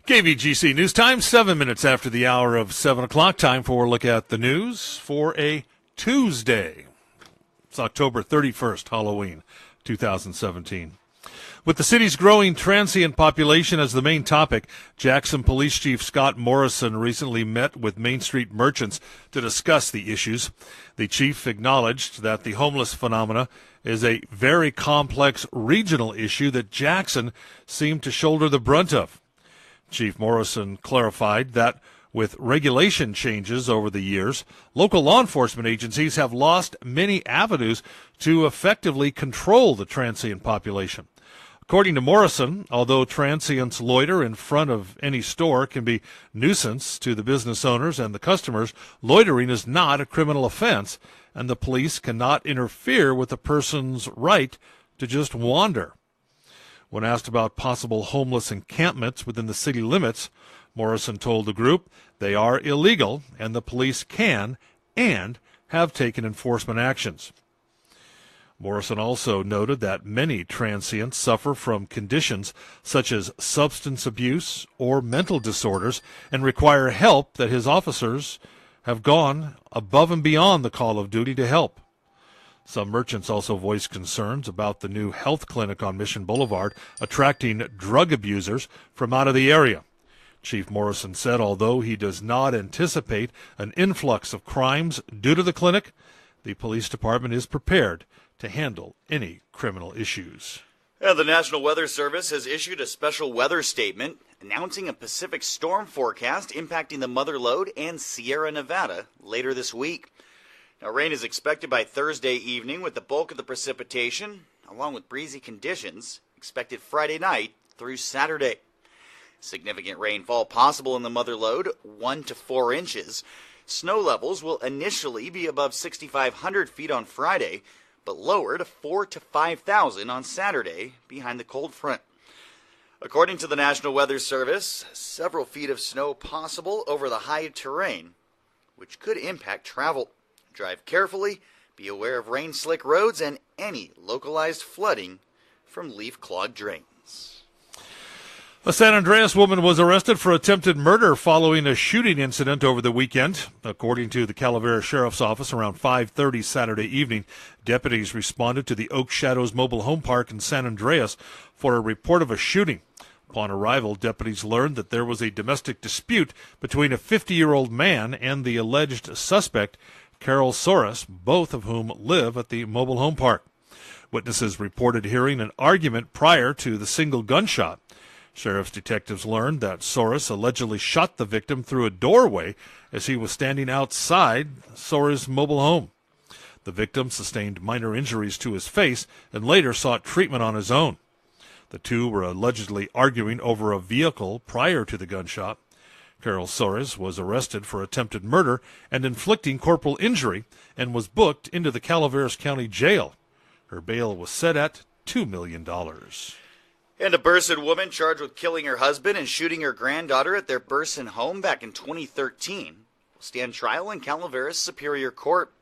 KVGC News Time, 7 minutes after the hour of 7 o'clock. Time for a look at the news for a Tuesday. It's October 31st, Halloween, 2017. With the city's growing transient population as the main topic, Jackson Police Chief Scott Morrison recently met with Main Street merchants to discuss the issues. The chief acknowledged that the homeless phenomena is a very complex regional issue that Jackson seemed to shoulder the brunt of. Chief Morrison clarified that with regulation changes over the years, local law enforcement agencies have lost many avenues to effectively control the transient population. According to Morrison, although transients loiter in front of any store can be nuisance to the business owners and the customers, loitering is not a criminal offense, and the police cannot interfere with a person's right to just wander. When asked about possible homeless encampments within the city limits, Morrison told the group they are illegal and the police can and have taken enforcement actions. Morrison also noted that many transients suffer from conditions such as substance abuse or mental disorders and require help, that his officers have gone above and beyond the call of duty to help. Some merchants also voiced concerns about the new health clinic on Mission Boulevard attracting drug abusers from out of the area. Chief Morrison said although he does not anticipate an influx of crimes due to the clinic, the police department is prepared to handle any criminal issues. The National Weather Service has issued a special weather statement announcing a Pacific storm forecast impacting the Mother Lode and Sierra Nevada later this week. Now, rain is expected by Thursday evening, with the bulk of the precipitation, along with breezy conditions, expected Friday night through Saturday. Significant rainfall possible in the Mother Lode, 1 to 4 inches. Snow levels will initially be above 6,500 feet on Friday, but lower to 4,000 to 5,000 on Saturday behind the cold front. According to the National Weather Service, several feet of snow possible over the high terrain, which could impact travel. Drive carefully, be aware of rain-slick roads and any localized flooding from leaf-clogged drains. A San Andreas woman was arrested for attempted murder following a shooting incident over the weekend. According to the Calaveras Sheriff's Office, around 5:30 Saturday evening, deputies responded to the Oak Shadows Mobile Home Park in San Andreas for a report of a shooting. Upon arrival, deputies learned that there was a domestic dispute between a 50-year-old man and the alleged suspect, Carol Soros, both of whom live at the mobile home park. Witnesses reported hearing an argument prior to the single gunshot. Sheriff's detectives learned that Soros allegedly shot the victim through a doorway as he was standing outside Soros' mobile home. The victim sustained minor injuries to his face and later sought treatment on his own. The two were allegedly arguing over a vehicle prior to the gunshot. Carol Soros was arrested for attempted murder and inflicting corporal injury and was booked into the Calaveras County Jail. Her bail was set at $2 million. And a Burson woman charged with killing her husband and shooting her granddaughter at their Burson home back in 2013 will stand trial in Calaveras Superior Court.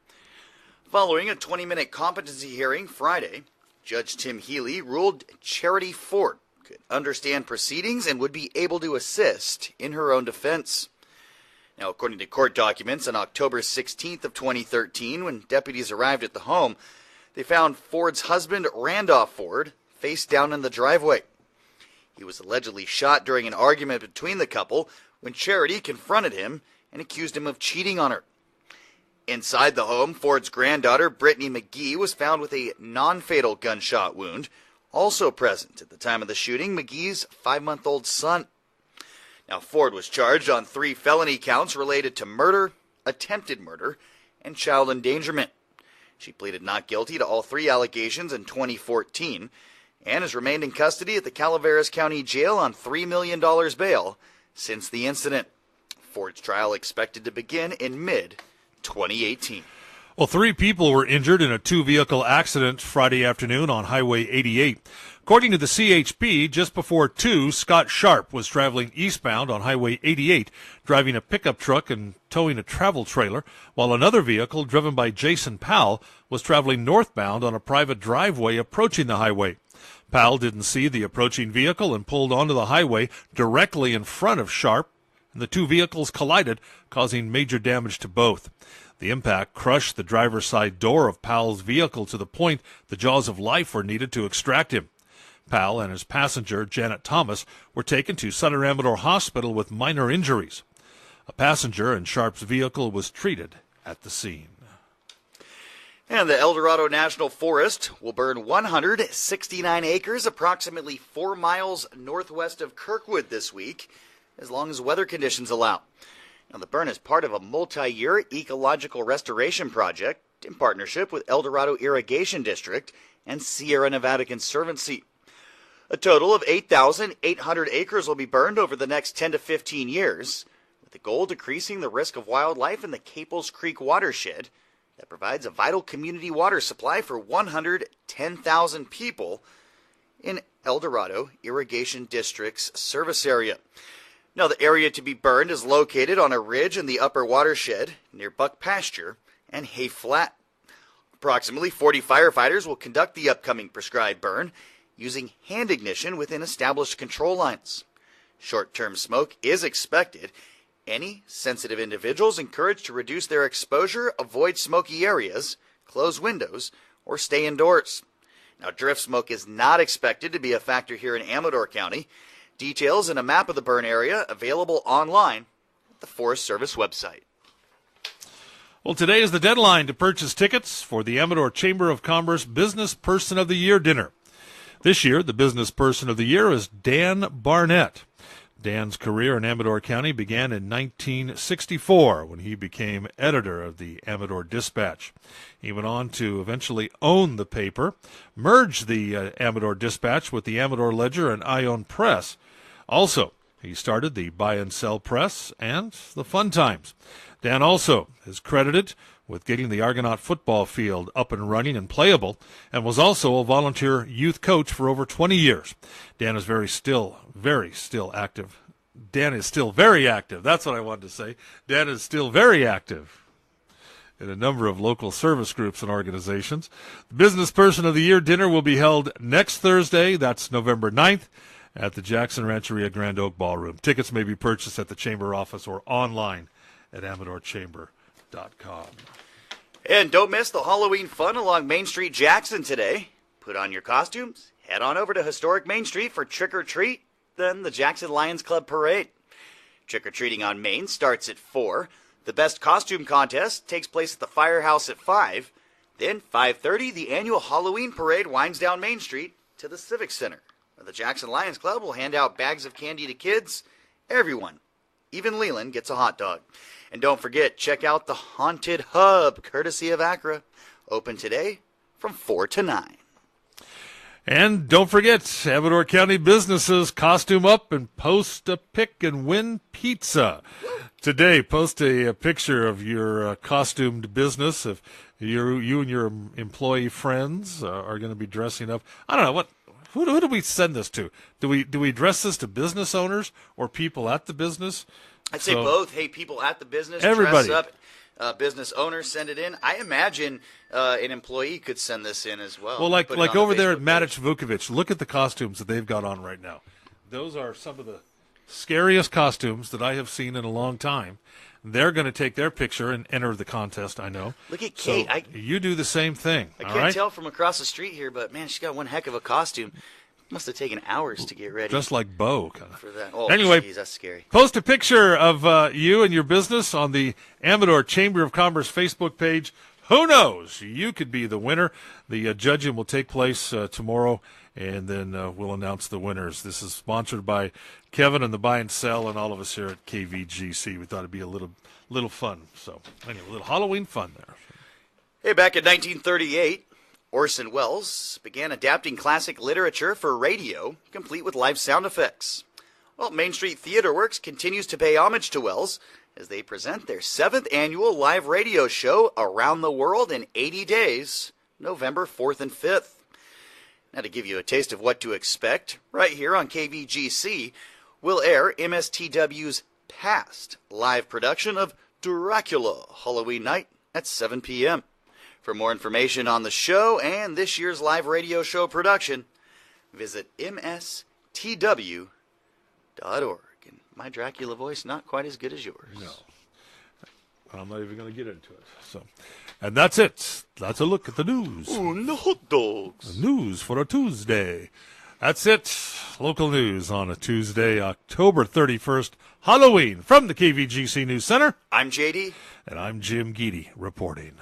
Following a 20-minute competency hearing Friday, Judge Tim Healy ruled Charity Ford could understand proceedings and would be able to assist in her own defense. Now, according to court documents, on October 16th of 2013, when deputies arrived at the home, they found Ford's husband, Randolph Ford, face down in the driveway. He was allegedly shot during an argument between the couple when Charity confronted him and accused him of cheating on her. Inside the home, Ford's granddaughter, Brittany McGee, was found with a non-fatal gunshot wound. Also present at the time of the shooting, McGee's 5-month-old son. Now, Ford was charged on 3 felony counts related to murder, attempted murder, and child endangerment. She pleaded not guilty to all 3 allegations in 2014 and has remained in custody at the Calaveras County Jail on $3 million bail since the incident. Ford's trial expected to begin in mid-2018. Well, 3 people were injured in a 2-vehicle accident Friday afternoon on Highway 88. According to the CHP, just before 2, Scott Sharp was traveling eastbound on Highway 88, driving a pickup truck and towing a travel trailer, while another vehicle driven by Jason Powell was traveling northbound on a private driveway approaching the highway. Powell didn't see the approaching vehicle and pulled onto the highway directly in front of Sharp, and the two vehicles collided, causing major damage to both. The impact crushed the driver's side door of Powell's vehicle to the point the jaws of life were needed to extract him. Powell and his passenger, Janet Thomas, were taken to Southern Amador Hospital with minor injuries. A passenger in Sharp's vehicle was treated at the scene. And the El Dorado National Forest will burn 169 acres, approximately 4 miles northwest of Kirkwood this week, as long as weather conditions allow. Now, the burn is part of a multi-year ecological restoration project in partnership with El Dorado Irrigation District and Sierra Nevada Conservancy. A total of 8,800 acres will be burned over the next 10 to 15 years, with the goal decreasing the risk of wildlife in the Caples Creek watershed that provides a vital community water supply for 110,000 people in El Dorado Irrigation District's service area. Now, the area to be burned is located on a ridge in the upper watershed near Buck Pasture and Hay Flat. Approximately 40 firefighters will conduct the upcoming prescribed burn using hand ignition within established control lines. Short-term smoke is expected. Any sensitive individuals encouraged to reduce their exposure, avoid smoky areas, close windows, or stay indoors. Now, drift smoke is not expected to be a factor here in Amador County. Details and a map of the burn area available online at the Forest Service website. Well, today is the deadline to purchase tickets for the Amador Chamber of Commerce Business Person of the Year dinner. This year, the Business Person of the Year is Dan Barnett. Dan's career in Amador County began in 1964 when he became editor of the Amador Dispatch. He went on to eventually own the paper, merge the Amador Dispatch with the Amador Ledger and Ione Press. Also, he started the Buy and Sell Press and the Fun Times. Dan also is credited with getting the Argonaut football field up and running and playable, and was also a volunteer youth coach for over 20 years. Dan is very still active. Dan is still very active. That's what I wanted to say. Dan is still very active in a number of local service groups and organizations. The Business Person of the Year dinner will be held next Thursday, that's November 9th, at the Jackson Rancheria Grand Oak Ballroom. Tickets may be purchased at the Chamber office or online at AmadorChamber.com. And don't miss the Halloween fun along Main Street Jackson today. Put on your costumes, head on over to historic Main Street for Trick or Treat, then the Jackson Lions Club Parade. Trick-or-treating on Main starts at 4. The Best Costume Contest takes place at the Firehouse at 5. Then, 5:30, the annual Halloween Parade winds down Main Street to the Civic Center, where the Jackson Lions Club will hand out bags of candy to kids. Everyone, even Leland, gets a hot dog. And don't forget, check out the Haunted Hub, courtesy of Acra. Open today from 4 to 9. And don't forget, Amador County businesses costume up and post a pic and win pizza. Today, post a picture of your costumed business. If you and your employee friends are going to be dressing up, I don't know who do we send this to? Do we address this to business owners or people at the business? I'd say both. Hey, people at the business, everybody. Dress up. Business owners send it in. I imagine an employee could send this in as well. Well, like over there at Matić Vukovic, look at the costumes that they've got on right now. Those are some of the scariest costumes that I have seen in a long time. They're going to take their picture and enter the contest, I know. Look at Kate. So you do the same thing. I can't tell from across the street here, but, man, she's got one heck of a costume. Must have taken hours to get ready. Just like Bo. Kind of. For that. Oh, anyway, geez, that's scary. Post a picture of you and your business on the Amador Chamber of Commerce Facebook page. Who knows? You could be the winner. The judging will take place tomorrow, and then we'll announce the winners. This is sponsored by Kevin and the Buy and Sell and all of us here at KVGC. We thought it'd be a little fun. So, anyway, a little Halloween fun there. Hey, back in 1938, Orson Welles began adapting classic literature for radio, complete with live sound effects. Well, Main Street Theater Works continues to pay homage to Welles as they present their 7th annual live radio show Around the World in 80 Days, November 4th and 5th. Now, to give you a taste of what to expect, right here on KVGC, we'll air MSTW's past live production of Dracula Halloween Night at 7 p.m. For more information on the show and this year's live radio show production, visit mstw.org. And my Dracula voice, not quite as good as yours. No. I'm not even going to get into it. So, and that's it. That's a look at the news. And the hot dogs. News for a Tuesday. That's it. Local news on a Tuesday, October 31st, Halloween. From the KVGC News Center, I'm JD. and I'm Jim Geedy reporting.